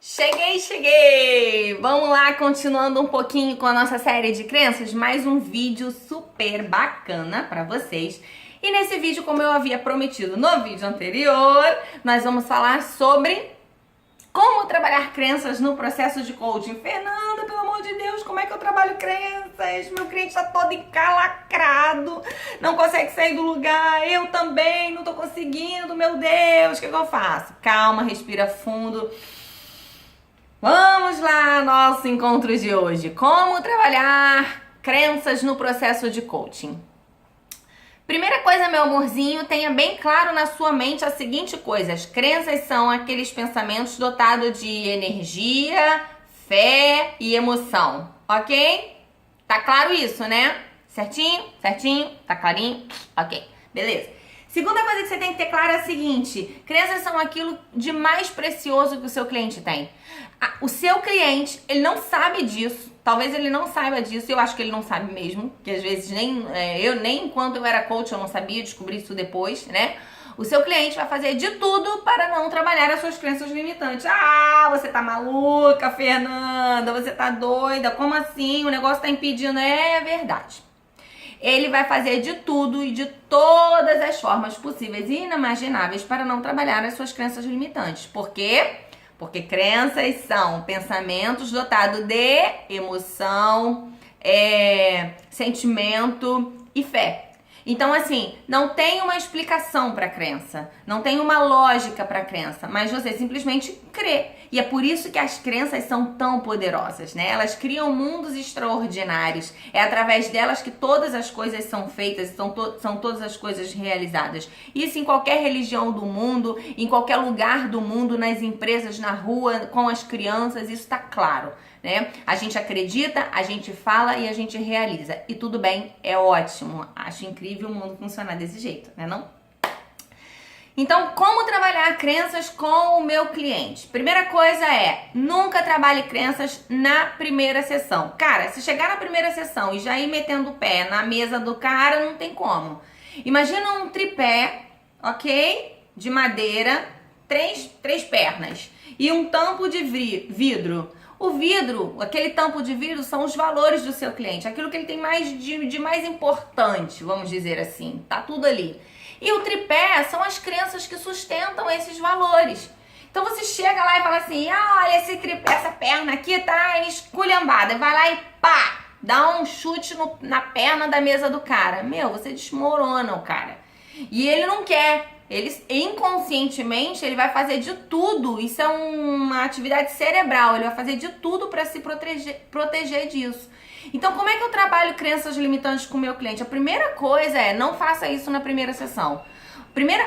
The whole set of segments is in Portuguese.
Cheguei! Vamos lá, continuando um pouquinho com a nossa série de crenças, mais um vídeo super bacana para vocês. E nesse vídeo, como eu havia prometido no vídeo anterior, nós vamos falar sobre como trabalhar crenças no processo de coaching. Fernanda, pelo amor de Deus, como é que eu trabalho crenças? Meu cliente tá todo encalacrado, não consegue sair do lugar, eu também não tô conseguindo, meu Deus, o que eu faço? Calma, respira fundo. Vamos lá, nosso encontro de hoje. Como trabalhar crenças no processo de coaching. Primeira coisa, meu amorzinho, tenha bem claro na sua mente a seguinte coisa. As crenças são aqueles pensamentos dotados de energia, fé e emoção, ok? Tá claro isso, né? Certinho? Certinho? Tá clarinho? Ok, beleza. Segunda coisa que você tem que ter claro é a seguinte: crenças são aquilo de mais precioso que o seu cliente tem. O seu cliente, ele não sabe disso, talvez ele não saiba disso, eu acho que ele não sabe mesmo, que às vezes nem enquanto eu era coach eu não sabia, descobri isso depois, né? O seu cliente vai fazer de tudo para não trabalhar as suas crenças limitantes. Ah, você tá maluca, Fernanda, você tá doida, como assim? O negócio tá impedindo. É verdade. Ele vai fazer de tudo e de todas as formas possíveis e inimagináveis para não trabalhar as suas crenças limitantes. Por quê? Porque crenças são pensamentos dotados de emoção, sentimento e fé. Então, assim, não tem uma explicação para a crença, não tem uma lógica para a crença, mas você simplesmente crê. E é por isso que as crenças são tão poderosas, né? Elas criam mundos extraordinários. É através delas que todas as coisas são feitas, são todas as coisas realizadas. Isso em qualquer religião do mundo, em qualquer lugar do mundo, nas empresas, na rua, com as crianças, isso está claro, né? A gente acredita, a gente fala e a gente realiza. E tudo bem, é ótimo. Acho incrível o mundo funcionar desse jeito, né não? Então, como trabalhar crenças com o meu cliente? Primeira coisa é, nunca trabalhe crenças na primeira sessão. Cara, se chegar na primeira sessão e já ir metendo o pé na mesa do cara, não tem como. Imagina um tripé, ok? De madeira, três pernas e um tampo de vidro. O vidro, aquele tampo de vidro, são os valores do seu cliente, aquilo que ele tem de mais importante, vamos dizer assim, tá tudo ali. E o tripé são as crenças que sustentam esses valores. Então você chega lá e fala assim, olha, essa perna aqui tá esculhambada, vai lá e pá, dá um chute na perna da mesa do cara. Meu, você desmorona o cara. E ele não quer. Ele inconscientemente ele vai fazer de tudo, isso é uma atividade cerebral, ele vai fazer de tudo para se proteger disso. Então, como é que eu trabalho crenças limitantes com o meu cliente? A primeira coisa é, não faça isso na primeira sessão.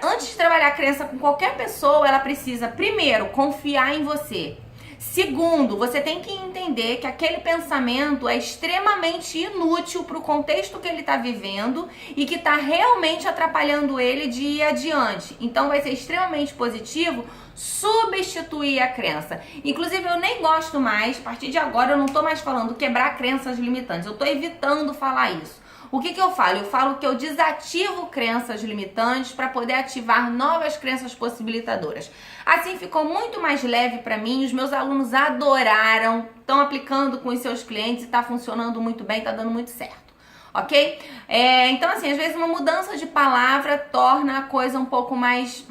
Antes de trabalhar a crença com qualquer pessoa, ela precisa, primeiro, confiar em você. Segundo, você tem que entender que aquele pensamento é extremamente inútil para o contexto que ele está vivendo e que está realmente atrapalhando ele de ir adiante. Então vai ser extremamente positivo substituir a crença. Inclusive eu nem gosto mais, a partir de agora eu não estou mais falando quebrar crenças limitantes, eu estou evitando falar isso. O que eu falo? Eu falo que eu desativo crenças limitantes para poder ativar novas crenças possibilitadoras. Assim ficou muito mais leve para mim, os meus alunos adoraram, estão aplicando com os seus clientes e está funcionando muito bem, está dando muito certo, ok? Então assim, às vezes uma mudança de palavra torna a coisa um pouco mais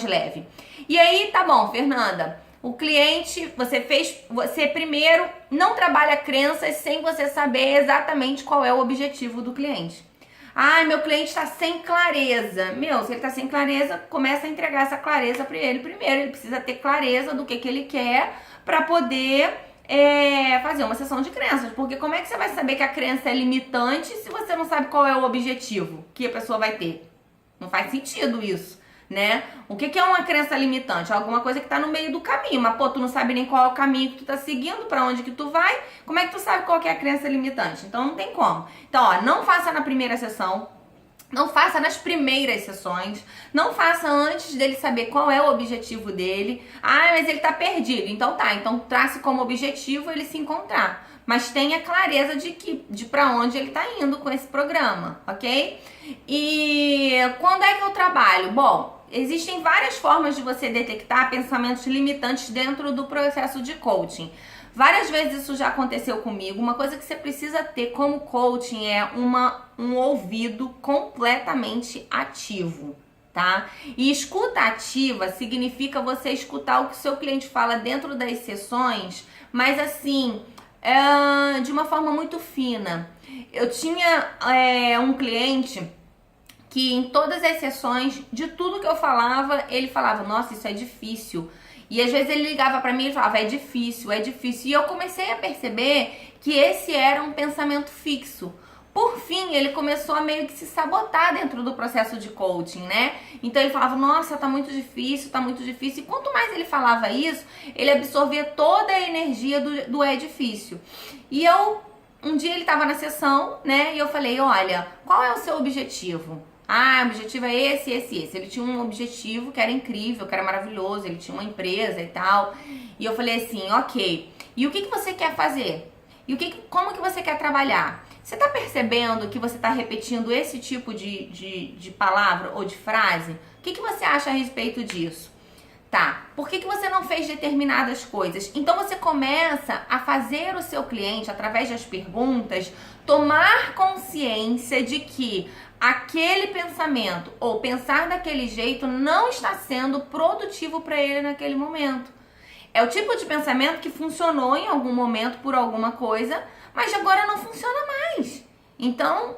leve. E aí, tá bom, Fernanda, o cliente, você primeiro não trabalha crenças sem você saber exatamente qual é o objetivo do cliente. Ah, meu cliente está sem clareza. Meu, se ele está sem clareza, começa a entregar essa clareza para ele primeiro. Ele precisa ter clareza do que ele quer para poder fazer uma sessão de crenças. Porque como é que você vai saber que a crença é limitante se você não sabe qual é o objetivo que a pessoa vai ter? Não faz sentido isso, né? O que é uma crença limitante? Alguma coisa que tá no meio do caminho, mas pô, tu não sabe nem qual é o caminho que tu tá seguindo, pra onde que tu vai, como é que tu sabe qual que é a crença limitante? Então não tem como. Então, ó, não faça na primeira sessão, não faça nas primeiras sessões, não faça antes dele saber qual é o objetivo dele. Ah, mas ele tá perdido. Então tá, então trace como objetivo ele se encontrar. Mas tenha clareza de para onde ele tá indo com esse programa, ok? E quando é que eu trabalho? Bom, existem várias formas de você detectar pensamentos limitantes dentro do processo de coaching. Várias vezes isso já aconteceu comigo. Uma coisa que você precisa ter como coaching é um ouvido completamente ativo, tá? E escuta ativa significa você escutar o que o seu cliente fala dentro das sessões, mas assim, de uma forma muito fina. Eu tinha um cliente que em todas as sessões, de tudo que eu falava, ele falava, nossa, isso é difícil. E às vezes ele ligava pra mim e falava, é difícil, é difícil. E eu comecei a perceber que esse era um pensamento fixo. Por fim, ele começou a meio que se sabotar dentro do processo de coaching, né? Então ele falava, nossa, tá muito difícil, tá muito difícil. E quanto mais ele falava isso, ele absorvia toda a energia do é difícil. E um dia ele tava na sessão, né? E eu falei, olha, qual é o seu objetivo? Ah, o objetivo é esse, esse, esse. Ele tinha um objetivo que era incrível, que era maravilhoso, ele tinha uma empresa e tal. E eu falei assim, ok, e o que você quer fazer? E como que você quer trabalhar? Você tá percebendo que você tá repetindo esse tipo de palavra ou de frase? O que você acha a respeito disso? Tá, por que você não fez determinadas coisas? Então você começa a fazer o seu cliente, através das perguntas, tomar consciência de que aquele pensamento ou pensar daquele jeito não está sendo produtivo para ele naquele momento. É o tipo de pensamento que funcionou em algum momento por alguma coisa, mas agora não funciona mais. Então,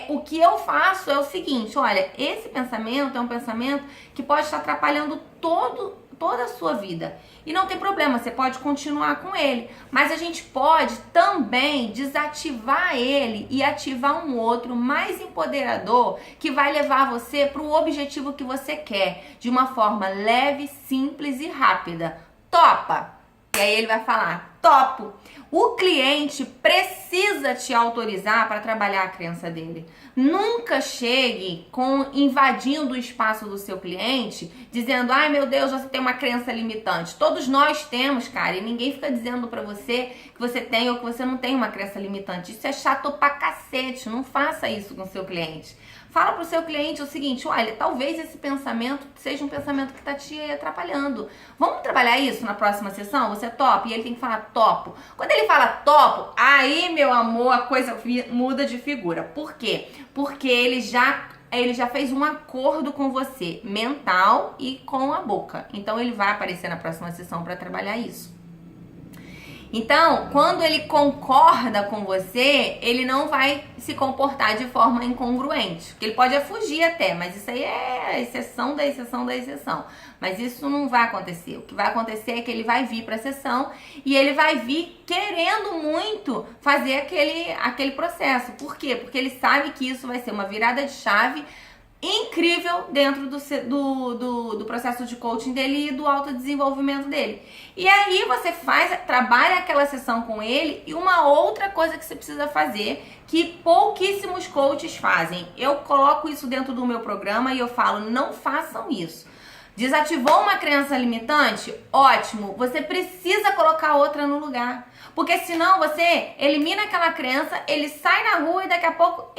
o que eu faço é o seguinte, olha, esse pensamento é um pensamento que pode estar atrapalhando toda a sua vida. E não tem problema, você pode continuar com ele. Mas a gente pode também desativar ele e ativar um outro mais empoderador que vai levar você para o objetivo que você quer, de uma forma leve, simples e rápida. Topa! E aí ele vai falar, topo! O cliente precisa te autorizar para trabalhar a crença dele. Nunca chegue invadindo o espaço do seu cliente, dizendo, ai meu Deus, você tem uma crença limitante. Todos nós temos, cara, e ninguém fica dizendo para você que você tem ou que você não tem uma crença limitante. Isso é chato pra cacete, não faça isso com o seu cliente. Fala pro seu cliente o seguinte, olha, talvez esse pensamento seja um pensamento que tá te atrapalhando. Vamos trabalhar isso na próxima sessão? Você topa? E ele tem que falar topo. Quando ele fala topo, aí, meu amor, a coisa muda de figura. Por quê? Porque ele já fez um acordo com você, mental e com a boca. Então ele vai aparecer na próxima sessão para trabalhar isso. Então, quando ele concorda com você, ele não vai se comportar de forma incongruente. Porque ele pode fugir até, mas isso aí é a exceção da exceção da exceção. Mas isso não vai acontecer. O que vai acontecer é que ele vai vir para a sessão e ele vai vir querendo muito fazer aquele processo. Por quê? Porque ele sabe que isso vai ser uma virada de chave incrível dentro do processo de coaching dele e do autodesenvolvimento dele. E aí você trabalha aquela sessão com ele. E uma outra coisa que você precisa fazer, que pouquíssimos coaches fazem, eu coloco isso dentro do meu programa e eu falo, não façam isso. Desativou uma crença limitante? Ótimo, você precisa colocar outra no lugar. Porque senão você elimina aquela crença, ele sai na rua e daqui a pouco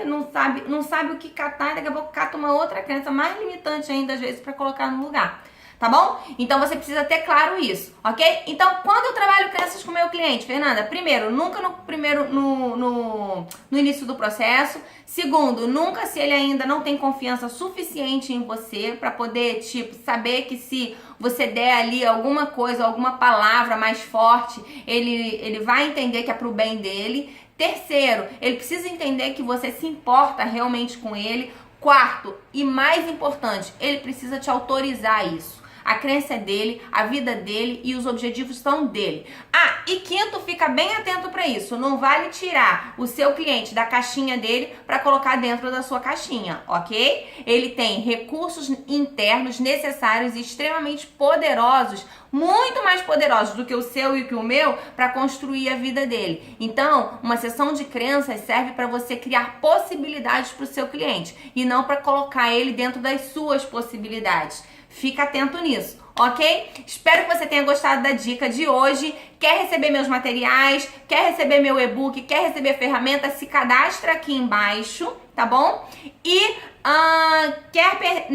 não sabe o que catar, e daqui a pouco cata uma outra crença mais limitante ainda, às vezes, para colocar no lugar. Tá bom? Então você precisa ter claro isso, ok? Então, quando eu trabalho crenças com o meu cliente, Fernanda, primeiro, nunca no início do processo. Segundo, nunca se ele ainda não tem confiança suficiente em você para poder, saber que se você der ali alguma coisa, alguma palavra mais forte, ele vai entender que é pro bem dele. Terceiro, ele precisa entender que você se importa realmente com ele. Quarto, e mais importante, ele precisa te autorizar isso. A crença é dele, a vida dele e os objetivos são dele. Ah, e quinto, fica bem atento para isso. Não vale tirar o seu cliente da caixinha dele para colocar dentro da sua caixinha, ok? Ele tem recursos internos necessários e extremamente poderosos, muito mais poderosos do que o seu e que o meu, para construir a vida dele. Então, uma sessão de crenças serve para você criar possibilidades para o seu cliente e não para colocar ele dentro das suas possibilidades. Fica atento nisso, ok? Espero que você tenha gostado da dica de hoje. Quer receber meus materiais, quer receber meu e-book, quer receber ferramenta, se cadastra aqui embaixo, tá bom? E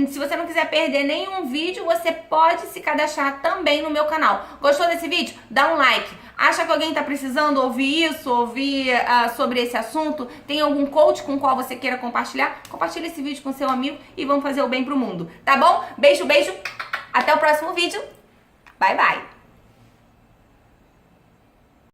se você não quiser perder nenhum vídeo, você pode se cadastrar também no meu canal. Gostou desse vídeo? Dá um like. Acha que alguém está precisando ouvir isso, ouvir sobre esse assunto? Tem algum coach com o qual você queira compartilhar? Compartilha esse vídeo com seu amigo e vamos fazer o bem pro mundo, tá bom? Beijo, beijo. Até o próximo vídeo. Bye, bye.